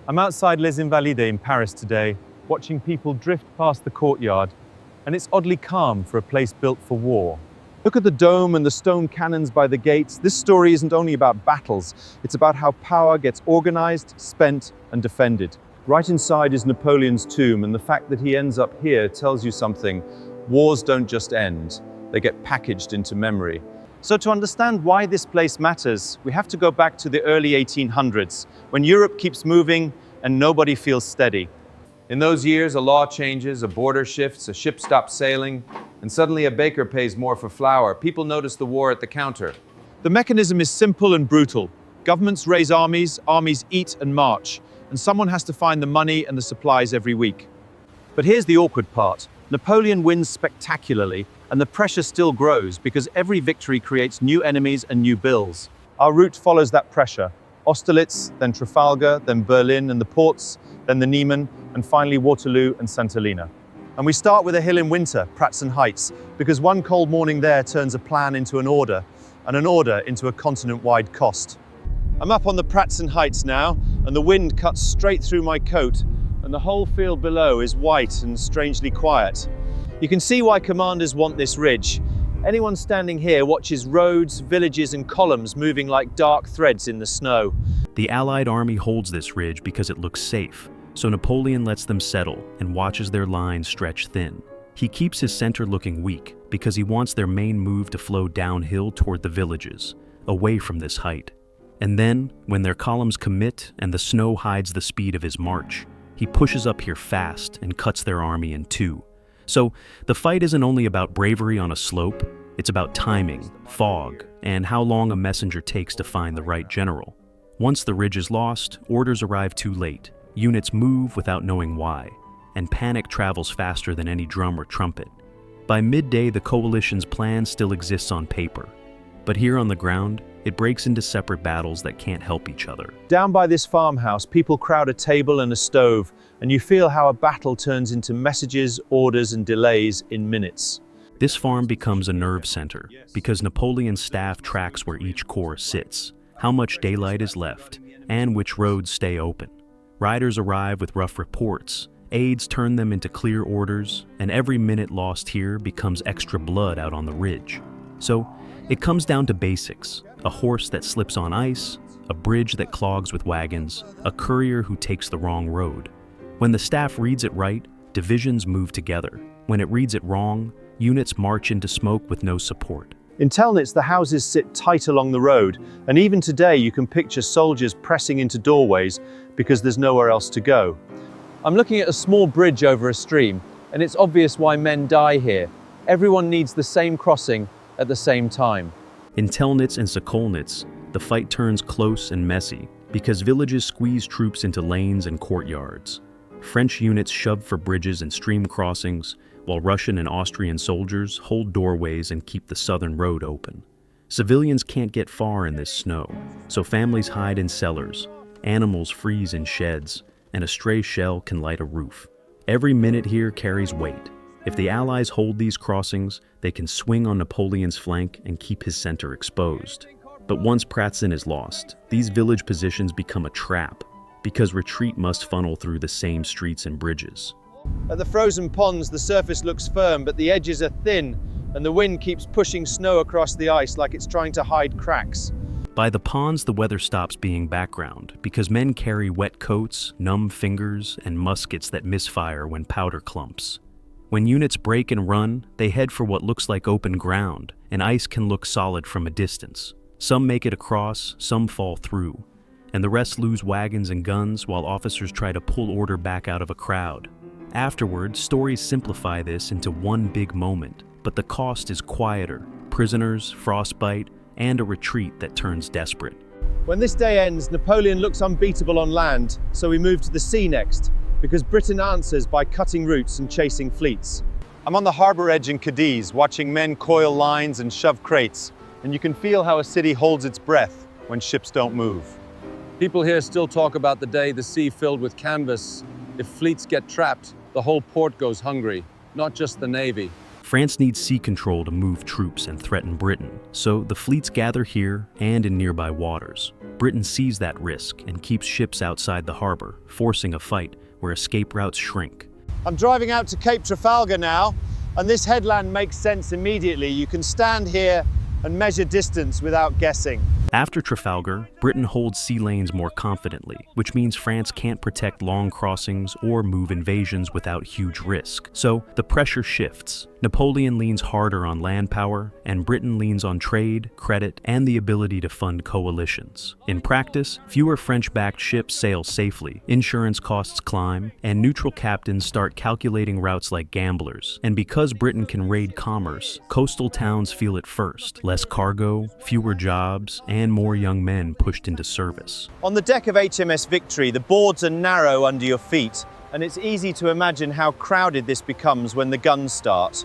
I'm outside Les Invalides in Paris today, watching people drift past the courtyard, and it's oddly calm for a place built for war. Look at the dome and the stone cannons by the gates. This story isn't only about battles, it's about how power gets organized, spent, and defended. Right inside is Napoleon's tomb, and the fact that he ends up here tells you something. Wars don't just end, they get packaged into memory. So to understand why this place matters, we have to go back to the early 1800s, when Europe keeps moving and nobody feels steady. In those years, a law changes, a border shifts, a ship stops sailing, and suddenly a baker pays more for flour. People notice the war at the counter. The mechanism is simple and brutal. Governments raise armies, armies eat and march, and someone has to find the money and the supplies every week. But here's the awkward part. Napoleon wins spectacularly, and the pressure still grows because every victory creates new enemies and new bills. Our route follows that pressure. Austerlitz, then Trafalgar, then Berlin and the ports, then the Niemen, and finally Waterloo and St. Helena. And we start with a hill in winter, Pratzen Heights, because one cold morning there turns a plan into an order, and an order into a continent-wide cost. I'm up on the Pratzen Heights now, and the wind cuts straight through my coat, and the whole field below is white and strangely quiet. You can see why commanders want this ridge. Anyone standing here watches roads, villages, and columns moving like dark threads in the snow. The Allied army holds this ridge because it looks safe, so Napoleon lets them settle and watches their lines stretch thin. He keeps his center looking weak because he wants their main move to flow downhill toward the villages, away from this height. And then, when their columns commit and the snow hides the speed of his march, he pushes up here fast and cuts their army in two. So, the fight isn't only about bravery on a slope, it's about timing, fog, and how long a messenger takes to find the right general. Once the ridge is lost, orders arrive too late, units move without knowing why, and panic travels faster than any drum or trumpet. By midday, the coalition's plan still exists on paper, but here on the ground, it breaks into separate battles that can't help each other. Down by this farmhouse, people crowd a table and a stove, and you feel how a battle turns into messages, orders, and delays in minutes. This farm becomes a nerve center because Napoleon's staff tracks where each corps sits, how much daylight is left, and which roads stay open. Riders arrive with rough reports, aides turn them into clear orders, and every minute lost here becomes extra blood out on the ridge. So, it comes down to basics: a horse that slips on ice, a bridge that clogs with wagons, a courier who takes the wrong road. When the staff reads it right, divisions move together. When it reads it wrong, units march into smoke with no support. In Telnitz, the houses sit tight along the road, and even today you can picture soldiers pressing into doorways because there's nowhere else to go. I'm looking at a small bridge over a stream, and it's obvious why men die here. Everyone needs the same crossing at the same time. In Telnitz and Sokolnitz, the fight turns close and messy because villages squeeze troops into lanes and courtyards. French units shove for bridges and stream crossings, while Russian and Austrian soldiers hold doorways and keep the southern road open. Civilians can't get far in this snow, so families hide in cellars, animals freeze in sheds, and a stray shell can light a roof. Every minute here carries weight. If the Allies hold these crossings, they can swing on Napoleon's flank and keep his center exposed. But once Pratzen is lost, these village positions become a trap, because retreat must funnel through the same streets and bridges. At the frozen ponds, the surface looks firm, but the edges are thin, and the wind keeps pushing snow across the ice like it's trying to hide cracks. By the ponds, the weather stops being background, because men carry wet coats, numb fingers, and muskets that misfire when powder clumps. When units break and run, they head for what looks like open ground, and ice can look solid from a distance. Some make it across, some fall through, and the rest lose wagons and guns while officers try to pull order back out of a crowd. Afterward, stories simplify this into one big moment, but the cost is quieter: prisoners, frostbite, and a retreat that turns desperate. When this day ends, Napoleon looks unbeatable on land, so we move to the sea next, because Britain answers by cutting routes and chasing fleets. I'm on the harbour edge in Cadiz, watching men coil lines and shove crates, and you can feel how a city holds its breath when ships don't move. People here still talk about the day the sea filled with canvas. If fleets get trapped, the whole port goes hungry, not just the navy. France needs sea control to move troops and threaten Britain, so the fleets gather here and in nearby waters. Britain sees that risk and keeps ships outside the harbor, forcing a fight where escape routes shrink. I'm driving out to Cape Trafalgar now, and this headland makes sense immediately. You can stand here and measure distance without guessing. After Trafalgar, Britain holds sea lanes more confidently, which means France can't protect long crossings or move invasions without huge risk. So the pressure shifts. Napoleon leans harder on land power, and Britain leans on trade, credit, and the ability to fund coalitions. In practice, fewer French-backed ships sail safely, insurance costs climb, and neutral captains start calculating routes like gamblers. And because Britain can raid commerce, coastal towns feel it first. Less cargo, fewer jobs, and more young men pushed into service. On the deck of HMS Victory, the boards are narrow under your feet, and it's easy to imagine how crowded this becomes when the guns start.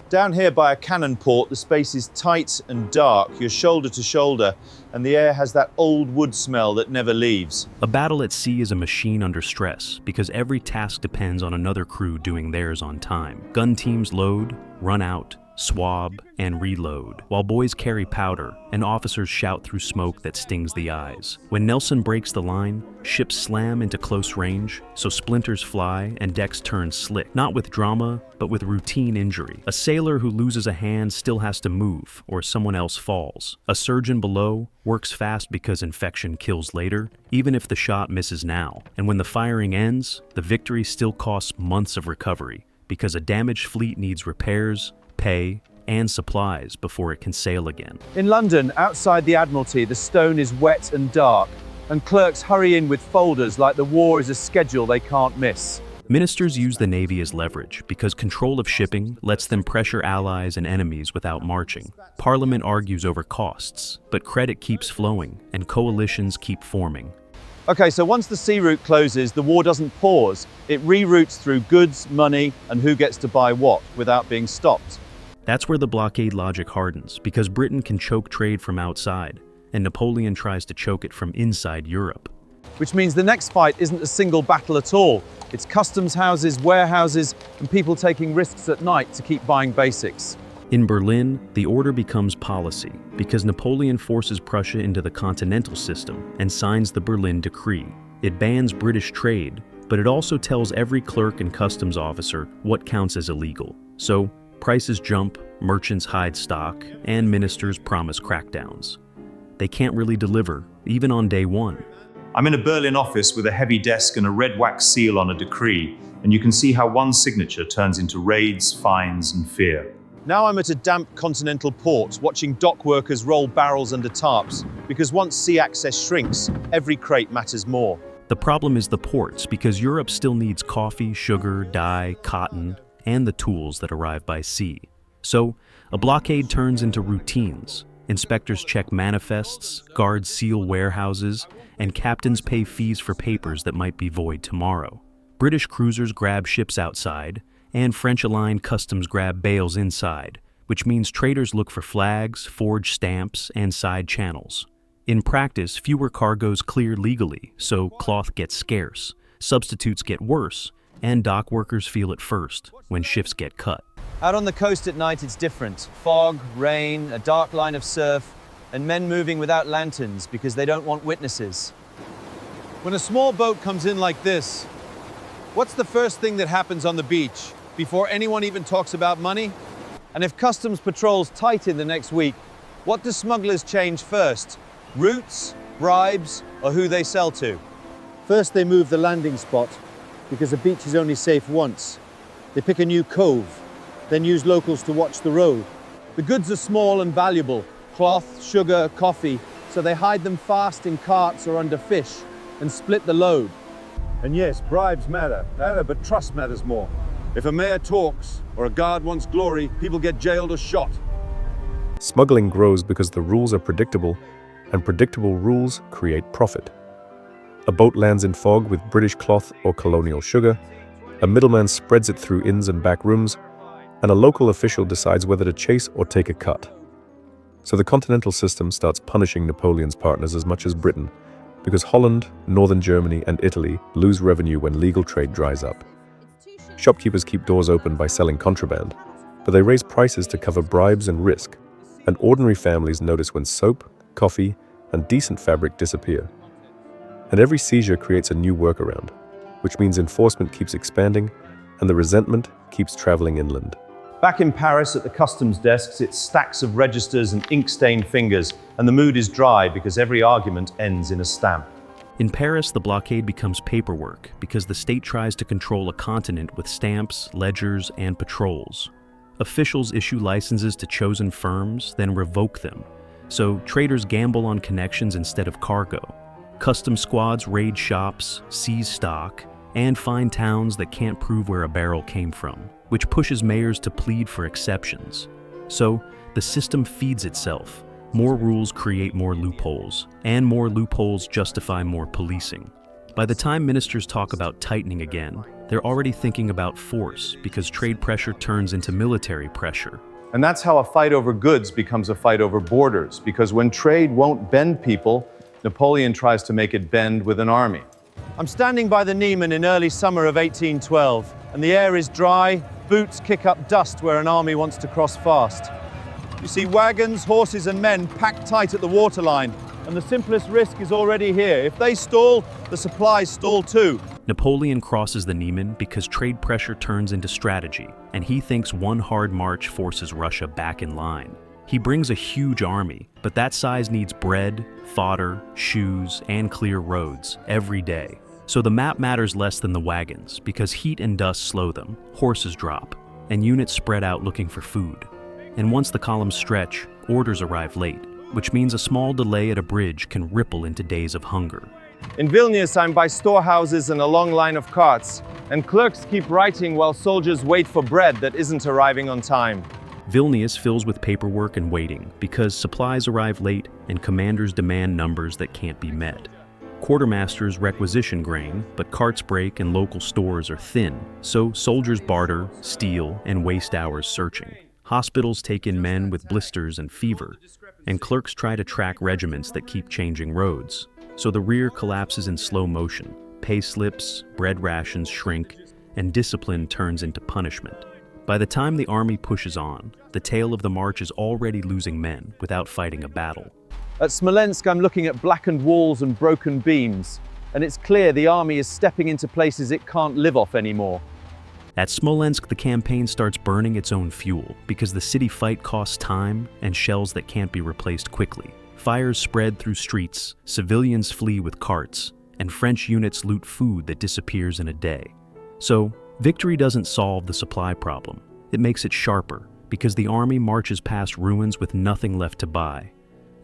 Down here by a cannon port, the space is tight and dark, you're shoulder to shoulder, and the air has that old wood smell that never leaves. A battle at sea is a machine under stress because every task depends on another crew doing theirs on time. Gun teams load, run out, swab, and reload, while boys carry powder and officers shout through smoke that stings the eyes. When Nelson breaks the line, ships slam into close range, so splinters fly and decks turn slick, not with drama, but with routine injury. A sailor who loses a hand still has to move, or someone else falls. A surgeon below works fast because infection kills later, even if the shot misses now. And when the firing ends, the victory still costs months of recovery, because a damaged fleet needs repairs, pay, and supplies before it can sail again. In London, outside the Admiralty, the stone is wet and dark, and clerks hurry in with folders like the war is a schedule they can't miss. Ministers use the Navy as leverage because control of shipping lets them pressure allies and enemies without marching. Parliament argues over costs, but credit keeps flowing and coalitions keep forming. Okay, so once the sea route closes, the war doesn't pause. It reroutes through goods, money, and who gets to buy what without being stopped. That's where the blockade logic hardens, because Britain can choke trade from outside, and Napoleon tries to choke it from inside Europe. Which means the next fight isn't a single battle at all. It's customs houses, warehouses, and people taking risks at night to keep buying basics. In Berlin, the order becomes policy, because Napoleon forces Prussia into the continental system and signs the Berlin Decree. It bans British trade, but it also tells every clerk and customs officer what counts as illegal. So, prices jump, merchants hide stock, and ministers promise crackdowns. They can't really deliver, even on day one. I'm in a Berlin office with a heavy desk and a red wax seal on a decree, and you can see how one signature turns into raids, fines, and fear. Now I'm at a damp continental port, watching dock workers roll barrels under tarps, because once sea access shrinks, every crate matters more. The problem is the ports, because Europe still needs coffee, sugar, dye, cotton, and the tools that arrive by sea. So, a blockade turns into routines. Inspectors check manifests, guards seal warehouses, and captains pay fees for papers that might be void tomorrow. British cruisers grab ships outside, and French-aligned customs grab bales inside, which means traders look for flags, forged stamps, and side channels. In practice, fewer cargoes clear legally, so cloth gets scarce, substitutes get worse, and dock workers feel it first when shifts get cut. Out on the coast at night, it's different. Fog, rain, a dark line of surf, and men moving without lanterns because they don't want witnesses. When a small boat comes in like this, what's the first thing that happens on the beach before anyone even talks about money? And if customs patrols tighten the next week, what do smugglers change first? Routes, bribes, or who they sell to? First, they move the landing spot, because a beach is only safe once. They pick a new cove, then use locals to watch the road. The goods are small and valuable, cloth, sugar, coffee, so they hide them fast in carts or under fish and split the load. And yes, bribes matter, but trust matters more. If a mayor talks or a guard wants glory, people get jailed or shot. Smuggling grows because the rules are predictable, and predictable rules create profit. A boat lands in fog with British cloth or colonial sugar, a middleman spreads it through inns and back rooms, and a local official decides whether to chase or take a cut. So the continental system starts punishing Napoleon's partners as much as Britain, because Holland, northern Germany, and Italy lose revenue when legal trade dries up. Shopkeepers keep doors open by selling contraband, but they raise prices to cover bribes and risk, and ordinary families notice when soap, coffee, and decent fabric disappear. And every seizure creates a new workaround, which means enforcement keeps expanding and the resentment keeps traveling inland. Back in Paris at the customs desks, it's stacks of registers and ink-stained fingers, and the mood is dry because every argument ends in a stamp. In Paris, the blockade becomes paperwork because the state tries to control a continent with stamps, ledgers, and patrols. Officials issue licenses to chosen firms, then revoke them. So traders gamble on connections instead of cargo. Custom squads raid shops, seize stock, and find towns that can't prove where a barrel came from, which pushes mayors to plead for exceptions. So the system feeds itself. More rules create more loopholes, and more loopholes justify more policing. By the time ministers talk about tightening again, they're already thinking about force because trade pressure turns into military pressure. And that's how a fight over goods becomes a fight over borders, because when trade won't bend people, Napoleon tries to make it bend with an army. I'm standing by the Niemen in early summer of 1812, and the air is dry, boots kick up dust where an army wants to cross fast. You see wagons, horses and men packed tight at the waterline, and the simplest risk is already here. If they stall, the supplies stall too. Napoleon crosses the Niemen because trade pressure turns into strategy, and he thinks one hard march forces Russia back in line. He brings a huge army, but that size needs bread, fodder, shoes, and clear roads every day. So the map matters less than the wagons because heat and dust slow them, horses drop, and units spread out looking for food. And once the columns stretch, orders arrive late, which means a small delay at a bridge can ripple into days of hunger. In Vilnius, I'm by storehouses and a long line of carts, and clerks keep writing while soldiers wait for bread that isn't arriving on time. Vilnius fills with paperwork and waiting because supplies arrive late and commanders demand numbers that can't be met. Quartermasters requisition grain, but carts break and local stores are thin, so soldiers barter, steal, and waste hours searching. Hospitals take in men with blisters and fever, and clerks try to track regiments that keep changing roads. So the rear collapses in slow motion, pay slips, bread rations shrink, and discipline turns into punishment. By the time the army pushes on, the tail of the march is already losing men without fighting a battle. At Smolensk, I'm looking at blackened walls and broken beams, and it's clear the army is stepping into places it can't live off anymore. At Smolensk, the campaign starts burning its own fuel because the city fight costs time and shells that can't be replaced quickly. Fires spread through streets, civilians flee with carts, and French units loot food that disappears in a day. So, victory doesn't solve the supply problem. It makes it sharper because the army marches past ruins with nothing left to buy.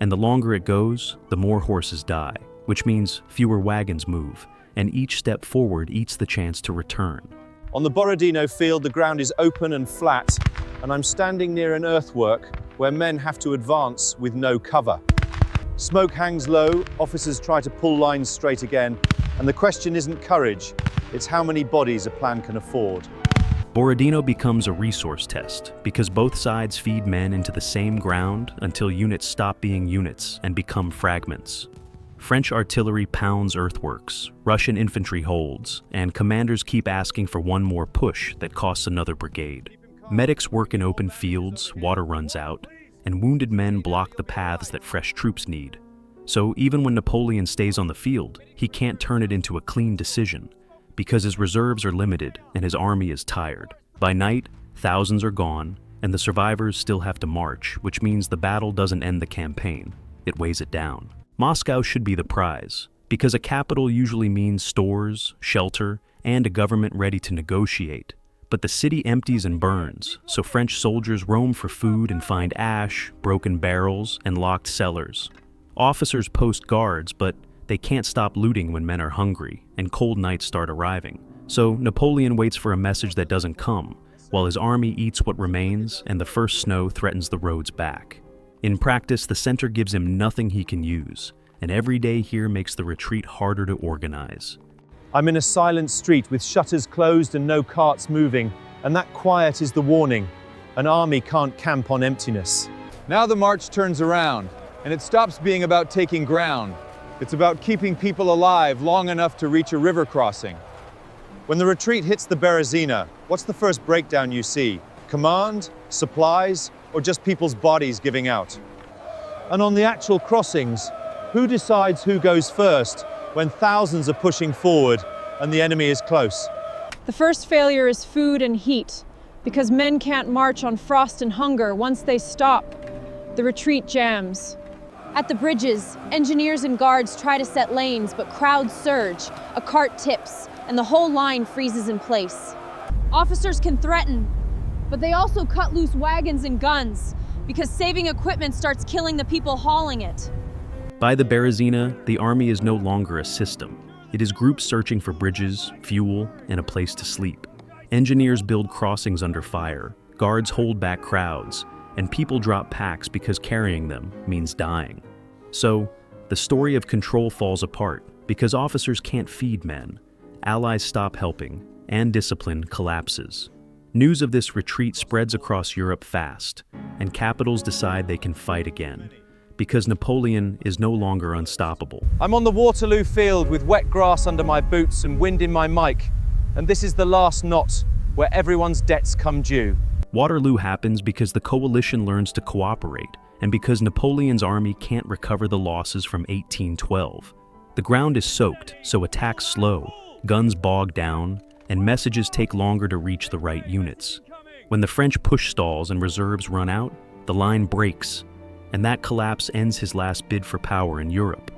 And the longer it goes, the more horses die, which means fewer wagons move, and each step forward eats the chance to return. On the Borodino field, the ground is open and flat, and I'm standing near an earthwork where men have to advance with no cover. Smoke hangs low, officers try to pull lines straight again, and the question isn't courage, it's how many bodies a plan can afford. Borodino becomes a resource test because both sides feed men into the same ground until units stop being units and become fragments. French artillery pounds earthworks, Russian infantry holds, and commanders keep asking for one more push that costs another brigade. Medics work in open fields, water runs out, and wounded men block the paths that fresh troops need. So even when Napoleon stays on the field, he can't turn it into a clean decision because his reserves are limited and his army is tired. By night, thousands are gone, and the survivors still have to march, which means the battle doesn't end the campaign. It weighs it down. Moscow should be the prize, because a capital usually means stores, shelter, and a government ready to negotiate. But the city empties and burns, so French soldiers roam for food and find ash, broken barrels, and locked cellars. Officers post guards, but they can't stop looting when men are hungry, and cold nights start arriving. So Napoleon waits for a message that doesn't come, while his army eats what remains and the first snow threatens the roads back. In practice, the center gives him nothing he can use, and every day here makes the retreat harder to organize. I'm in a silent street with shutters closed and no carts moving, and that quiet is the warning. An army can't camp on emptiness. Now the march turns around, and it stops being about taking ground. It's about keeping people alive long enough to reach a river crossing. When the retreat hits the Berezina, what's the first breakdown you see? Command, supplies, or just people's bodies giving out? And on the actual crossings, Who decides who goes first when thousands are pushing forward and the enemy is close? The first failure is food and heat, because men can't march on frost and hunger. Once they stop, the retreat jams. At the bridges, engineers and guards try to set lanes, but crowds surge, a cart tips, and the whole line freezes in place. Officers can threaten, but they also cut loose wagons and guns, because saving equipment starts killing the people hauling it. By the Berezina, the army is no longer a system. It is groups searching for bridges, fuel, and a place to sleep. Engineers build crossings under fire, guards hold back crowds, and people drop packs because carrying them means dying. So, the story of control falls apart because officers can't feed men, allies stop helping, and discipline collapses. News of this retreat spreads across Europe fast, and capitals decide they can fight again, because Napoleon is no longer unstoppable. I'm on the Waterloo field with wet grass under my boots and wind in my mic, and this is the last knot where everyone's debts come due. Waterloo happens because the coalition learns to cooperate, and because Napoleon's army can't recover the losses from 1812. The ground is soaked, so attacks slow, guns bog down, and messages take longer to reach the right units. When the French push stalls and reserves run out, the line breaks, and that collapse ends his last bid for power in Europe.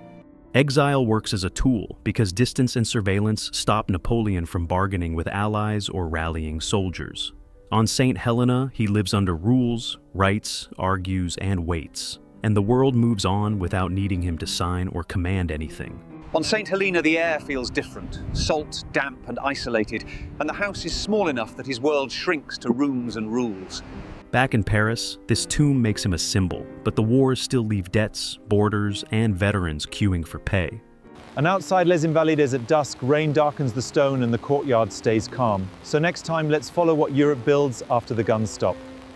Exile works as a tool because distance and surveillance stop Napoleon from bargaining with allies or rallying soldiers. On St. Helena, he lives under rules, writes, argues, and waits, and the world moves on without needing him to sign or command anything. On St. Helena, the air feels different, salt, damp, and isolated, and the house is small enough that his world shrinks to rooms and rules. Back in Paris, this tomb makes him a symbol, but the wars still leave debts, borders, and veterans queuing for pay. And outside Les Invalides at dusk, rain darkens the stone and the courtyard stays calm. So next time, let's follow what Europe builds after the guns stop.